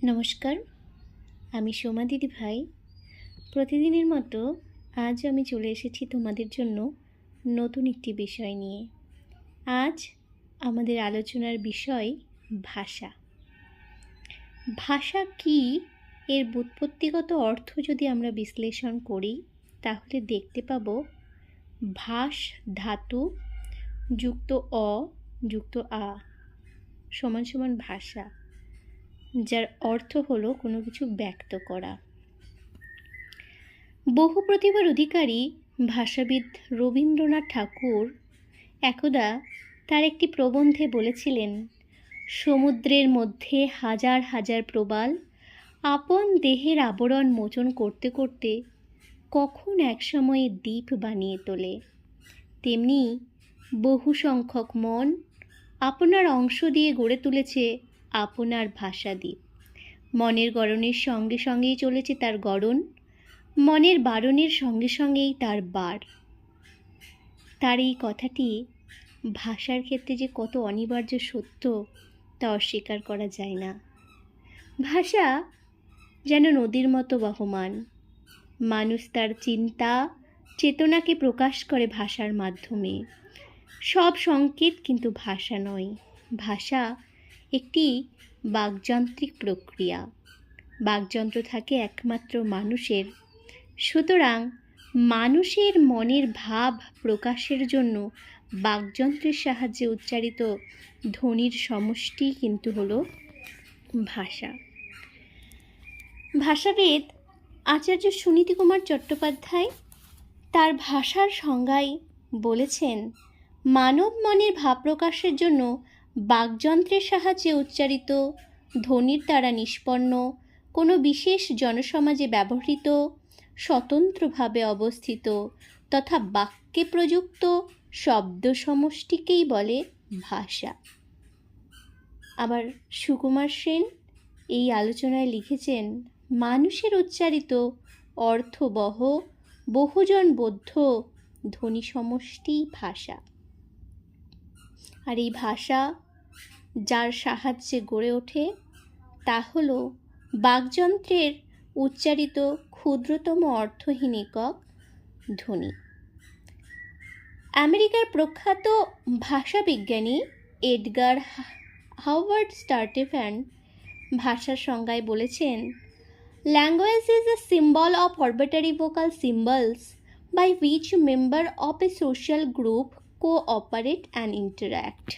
নমস্কার, আমি সোমা দিদি ভাই। প্রতিদিনের মতো আজ আমি চলে এসেছি তোমাদের জন্য নতুন একটি বিষয় নিয়ে। আজ আমাদের আলোচনার বিষয় ভাষা। ভাষা কি, এর ব্যুৎপত্তিগত অর্থ যদি আমরা বিশ্লেষণ করি তাহলে দেখতে পাব ভাস ধাতু যুক্ত অ যুক্ত আ সমান সমান ভাষা, যার অর্থ হলো কোনো কিছু ব্যক্ত করা। বহু প্রতিভার অধিকারী ভাষাবিদ রবীন্দ্রনাথ ঠাকুর একদা তার একটি প্রবন্ধে বলেছিলেন, সমুদ্রের মধ্যে হাজার হাজার প্রবাল আপন দেহের আবরণ মোচন করতে করতে কখন একসময়ে দ্বীপ বানিয়ে তোলে, তেমনি বহু সংখ্যক মন আপনার অংশ দিয়ে গড়ে তুলেছে আপনার ভাষা দ্বীপ। মনের গড়নের সঙ্গে সঙ্গেই চলেছে তার গড়ন, মনের বারণের সঙ্গে সঙ্গেই তার বার। তার এই কথাটি ভাষার ক্ষেত্রে যে কত অনিবার্য সত্য তা অস্বীকার করা যায় না। ভাষা যেন নদীর মতো বহমান। মানুষ তার চিন্তা চেতনাকে প্রকাশ করে ভাষার মাধ্যমে। সব সংকেত কিন্তু ভাষা নয়। ভাষা একটি বাকযান্ত্রিক প্রক্রিয়া। বাকযন্ত্র থাকে একমাত্র মানুষের। সুতরাং মানুষের মনের ভাব প্রকাশের জন্য বাকযন্ত্রের সাহায্যে উচ্চারিত ধ্বনির সমষ্টি কিন্তু হলো ভাষা। ভাষাবিদ আচার্য সুনীতি কুমার চট্টোপাধ্যায় তার ভাষার সংজ্ঞায় বলেছেন, মানব মনের ভাব প্রকাশের জন্য বাকযন্ত্রের সাহায্যে উচ্চারিত ধ্বনির দ্বারা নিষ্পন্ন কোনো বিশেষ জনসমাজে ব্যবহৃত স্বতন্ত্রভাবে অবস্থিত তথা বাক্যে প্রযুক্ত শব্দ সমষ্টিকেই বলে ভাষা। আবার সুকুমার সেন এই আলোচনায় লিখেছেন, মানুষের উচ্চারিত অর্থবহ বহুজন বোধ্য ধ্বনি সমষ্টি ভাষা। আর এই ভাষা যার সাহায্যে গড়ে ওঠে তা হল বাকযন্ত্রের উচ্চারিত ক্ষুদ্রতম অর্থহীন একক ধ্বনি। আমেরিকার প্রখ্যাত ভাষাবিজ্ঞানী এডগার হাওয়ার্ড স্টার্টেফ্যান ভাষার সংজ্ঞায় বলেছেন, language is a symbol of arbitrary vocal symbols by which member of a social group cooperate and interact.